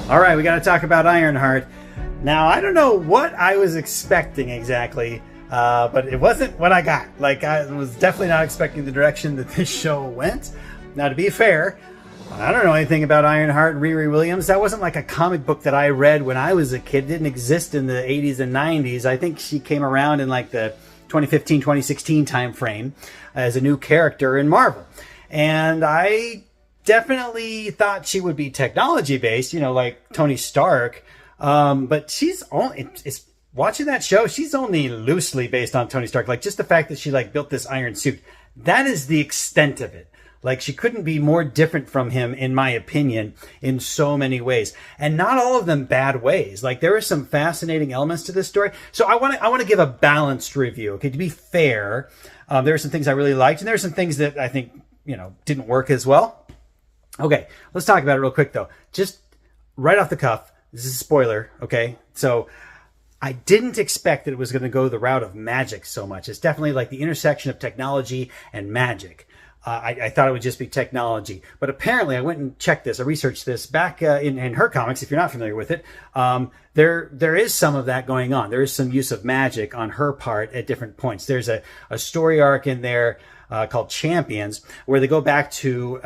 All right, we got to talk about Ironheart. Now, I don't know what I was expecting exactly, but it wasn't what I got. Like, I was definitely not expecting the direction that this show went. Now, to be fair, I don't know anything about Ironheart and Riri Williams. That wasn't like a comic book that I read when I was a kid. It didn't exist in the 80s and 90s. I think she came around in like the 2015, 2016 time frame as a new character in Marvel. And I definitely thought she would be technology based, you know, like Tony Stark. But she's only, it's watching that show, she's only loosely based on Tony Stark. Like just the fact that she like built this iron suit, that is the extent of it. Like she couldn't be more different from him, in my opinion, in so many ways, and not all of them bad ways. Like there are some fascinating elements to this story. So I want to give a balanced review. Okay, to be fair, there are some things I really liked, and there are some things that I think, you know, didn't work as well. Okay, let's talk about it real quick though. Just right off the cuff, this is a spoiler. Okay, so I didn't expect that it was going to go the route of magic so much. It's definitely like the intersection of technology and magic. I thought it would just be technology, but apparently I went and checked this. I researched this back in her comics. If you're not familiar with it, there is some of that going on. There is some use of magic on her part at different points. There's a story arc in there called Champions, where they go back to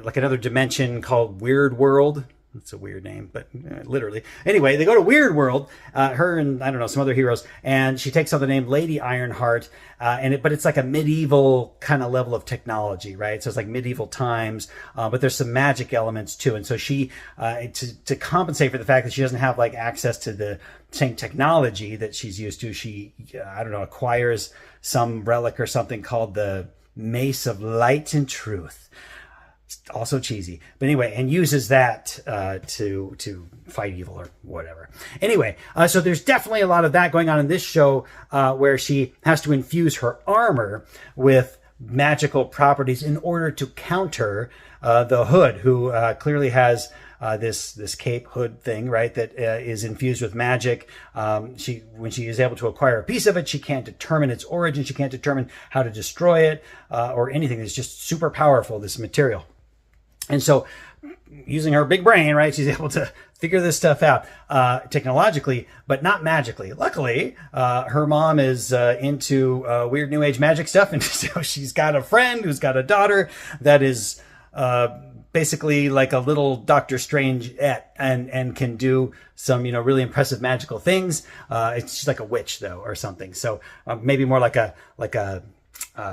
like another dimension called Weird World. It's a weird name, but literally. Anyway, they go to Weird World, her and, I don't know, some other heroes, and she takes on the name Lady Ironheart, but it's like a medieval kind of level of technology, right? So it's like medieval times, but there's some magic elements too. And so she, to compensate for the fact that she doesn't have like access to the same technology that she's used to, she, I don't know, acquires some relic or something called the Mace of Light and Truth. Also cheesy, but anyway, and uses that to fight evil or whatever. Anyway, so there's definitely a lot of that going on in this show, where she has to infuse her armor with magical properties in order to counter the Hood, who clearly has this cape hood thing, right, that is infused with magic. When she is able to acquire a piece of it, she can't determine its origin. She can't determine how to destroy it or anything. It's just super powerful, this material. And so using her big brain, right, she's able to figure this stuff out technologically, but not magically. Luckily, her mom is into weird new age magic stuff. And so she's got a friend who's got a daughter that is basically like a little Doctor Strange-ette and can do some, you know, really impressive magical things. She's like a witch though, or something. So maybe more like a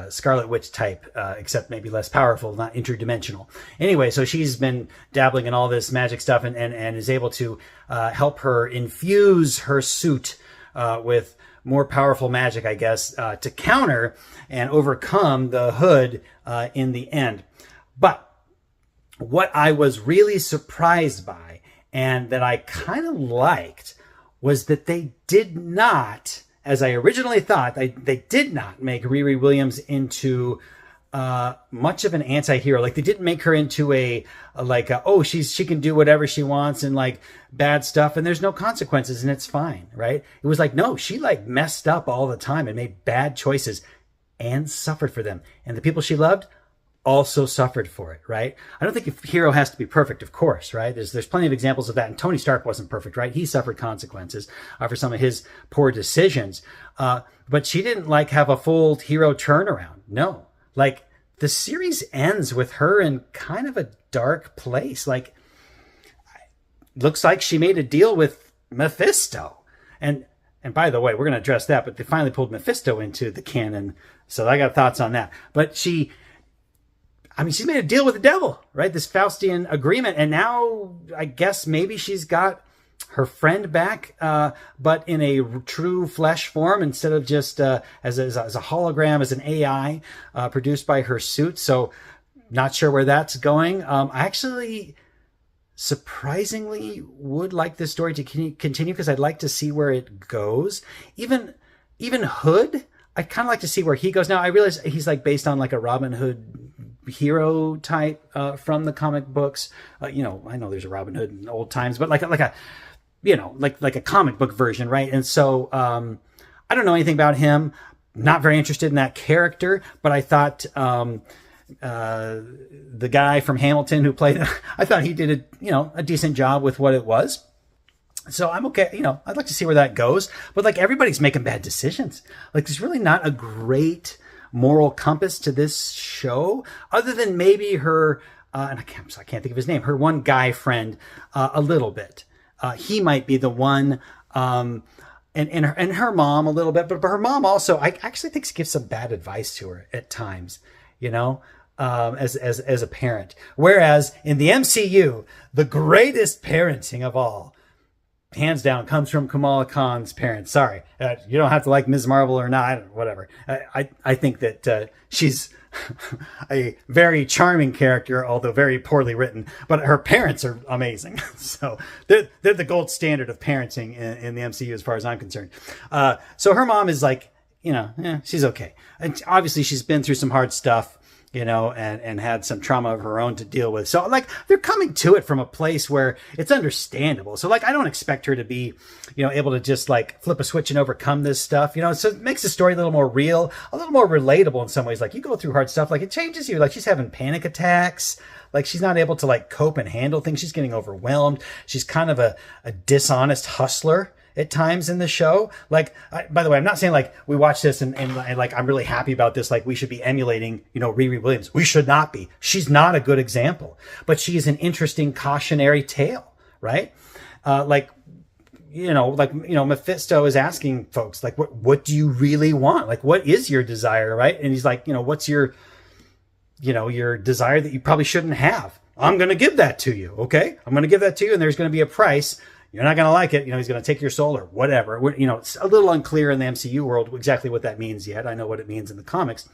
Scarlet Witch type, except maybe less powerful, not interdimensional. Anyway, so she's been dabbling in all this magic stuff and is able to help her infuse her suit with more powerful magic, I guess, to counter and overcome the Hood in the end. But what I was really surprised by, and that I kind of liked, was that they did not, as I originally thought, they did not make Riri Williams into much of an anti-hero. Like they didn't make her into she can do whatever she wants and like bad stuff and there's no consequences and it's fine, right? It was like, no, she like messed up all the time and made bad choices and suffered for them. And the people she loved also suffered for it, right? I don't think a hero has to be perfect, of course, right? There's plenty of examples of that. And Tony Stark wasn't perfect, right? He suffered consequences for some of his poor decisions. But she didn't like have a full hero turnaround. No, like the series ends with her in kind of a dark place. Like looks like she made a deal with Mephisto. And by the way, we're going to address that, but they finally pulled Mephisto into the canon. So I got thoughts on that. But she's made a deal with the devil, right? This Faustian agreement. And now I guess maybe she's got her friend back, but in a true flesh form instead of just as a hologram, as an AI produced by her suit. So not sure where that's going. I actually surprisingly would like this story to continue because I'd like to see where it goes. Even Hood, I'd kind of like to see where he goes. Now I realize he's like based on like a Robin Hood hero type from the comic books. I know there's a Robin Hood in old times, but like a comic book version, right? And so I don't know anything about him. Not very interested in that character, but I thought the guy from Hamilton who played it, I thought he did a decent job with what it was. So I'm okay. I'd like to see where that goes. But like everybody's making bad decisions. Like there's really not a great moral compass to this show, other than maybe her. And I can't think of his name. Her one guy friend, a little bit. He might be the one. And her mom a little bit, but her mom also, I actually think gives some bad advice to her at times. As a parent. Whereas in the MCU, the greatest parenting of all, hands down, comes from Kamala Khan's parents. Sorry, you don't have to like Ms. Marvel or not, whatever. I think that she's a very charming character, although very poorly written. But her parents are amazing. So they're the gold standard of parenting in the MCU as far as I'm concerned. So her mom is like, she's okay. And obviously she's been through some hard stuff, and had some trauma of her own to deal with. So like they're coming to it from a place where it's understandable. So like I don't expect her to be, able to just like flip a switch and overcome this stuff, so it makes the story a little more real, a little more relatable in some ways. Like you go through hard stuff, like it changes you. Like she's having panic attacks. Like she's not able to like cope and handle things. She's getting overwhelmed. She's kind of a dishonest hustler at times in the show. Like, by the way, I'm not saying like we watch this and like I'm really happy about this. Like we should be emulating, Riri Williams. We should not be. She's not a good example, but she's an interesting cautionary tale, right? Mephisto is asking folks like, what do you really want? Like, what is your desire, right? And he's like, what's your desire that you probably shouldn't have? I'm going to give that to you. Okay. I'm going to give that to you. And there's going to be a price. You're not going to like it. He's going to take your soul or whatever. It's a little unclear in the MCU world exactly what that means yet. I know what it means in the comics.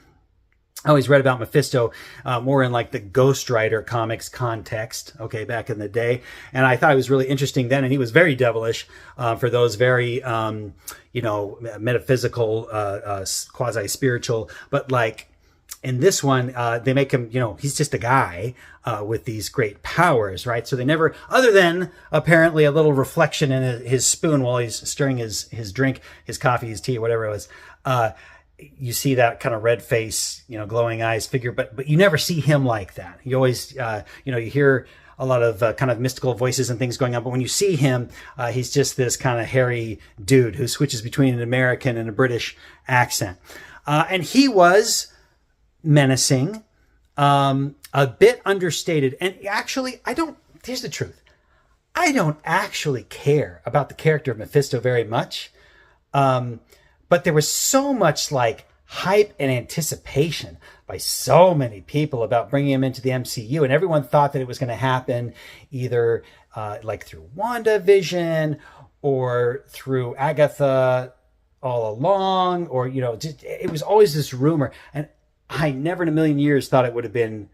I always read about Mephisto more in like the Ghost Rider comics context, okay, back in the day. And I thought it was really interesting then. And he was very devilish for those very, metaphysical, quasi-spiritual. But like in this one, they make him, he's just a guy with these great powers, right? So they never, other than apparently a little reflection in his spoon while he's stirring his drink, his coffee, his tea, whatever it was, you see that kind of red face, glowing eyes figure, but you never see him like that. You always, you hear a lot of kind of mystical voices and things going on, but when you see him, he's just this kind of hairy dude who switches between an American and a British accent. And he was menacing, a bit understated. And actually, here's the truth. I don't actually care about the character of Mephisto very much. But there was so much like hype and anticipation by so many people about bringing him into the MCU. And everyone thought that it was going to happen either like through WandaVision or through Agatha all along, or, it was always this rumor. And I never in a million years thought it would have been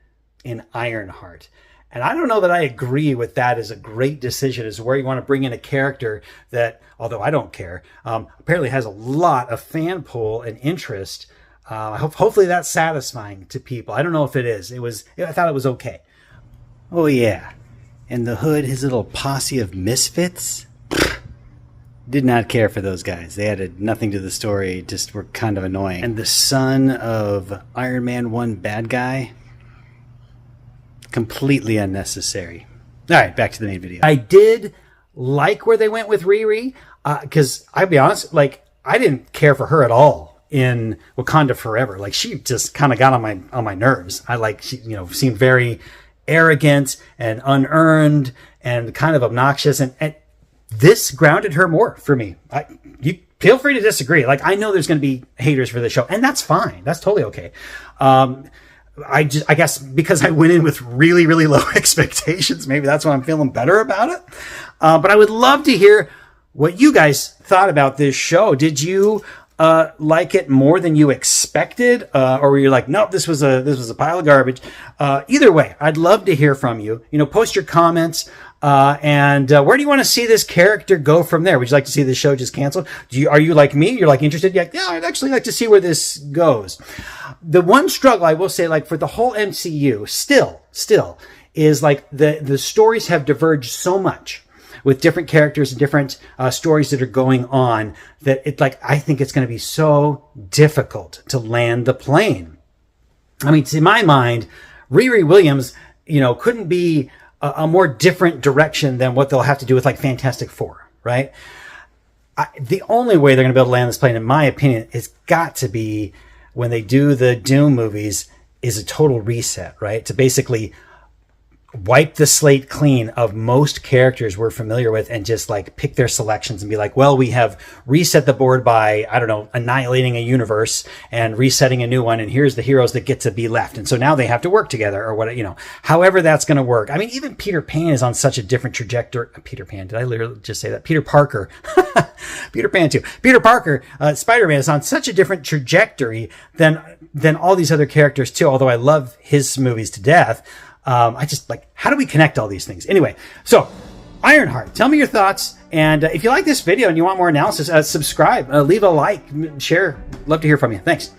in Ironheart. And I don't know that I agree with that as a great decision as where you want to bring in a character that, although I don't care, apparently has a lot of fan pull and interest. Hopefully that's satisfying to people. I don't know if it is. I thought it was okay. Oh yeah. And the Hood, his little posse of misfits, did not care for those guys. They added nothing to the story, just were kind of annoying. And the son of Iron Man 1 bad guy, completely unnecessary. All right, back to the main video. I did like where they went with Riri, because I'll be honest, like I didn't care for her at all in Wakanda Forever. Like she just kind of got on my nerves. She seemed very arrogant and unearned and kind of obnoxious, and this grounded her more for me. You feel free to disagree. Like I know there's going to be haters for the show, and that's fine. That's totally okay. I guess because I went in with really, really low expectations, maybe that's why I'm feeling better about it. But I would love to hear what you guys thought about this show. Did you like it more than you expected, or were you like, nope, this was a pile of garbage? Either way, I'd love to hear from you. Post your comments. And where do you want to see this character go from there? Would you like to see the show just canceled? Are you like me? You're like interested? Yeah, I'd actually like to see where this goes. The one struggle I will say, like for the whole MCU, still is like the stories have diverged so much with different characters and different stories that are going on that I think it's going to be so difficult to land the plane. I mean, to my mind, Riri Williams, couldn't be a more different direction than what they'll have to do with like Fantastic Four, right? The only way they're going to be able to land this plane, in my opinion, has got to be when they do the Doom movies is a total reset, right? To basically wipe the slate clean of most characters we're familiar with and just like pick their selections and be like, well, we have reset the board by, I don't know, annihilating a universe and resetting a new one. And here's the heroes that get to be left. And so now they have to work together or what, however that's going to work. I mean, even Peter Pan is on such a different trajectory. Peter Pan, did I literally just say that? Peter Parker, Peter Pan too. Peter Parker, Spider-Man is on such a different trajectory than all these other characters too. Although I love his movies to death. I just like, how do we connect all these things? Anyway, so Ironheart, tell me your thoughts. And if you like this video and you want more analysis, subscribe, leave a like, share. Love to hear from you. Thanks.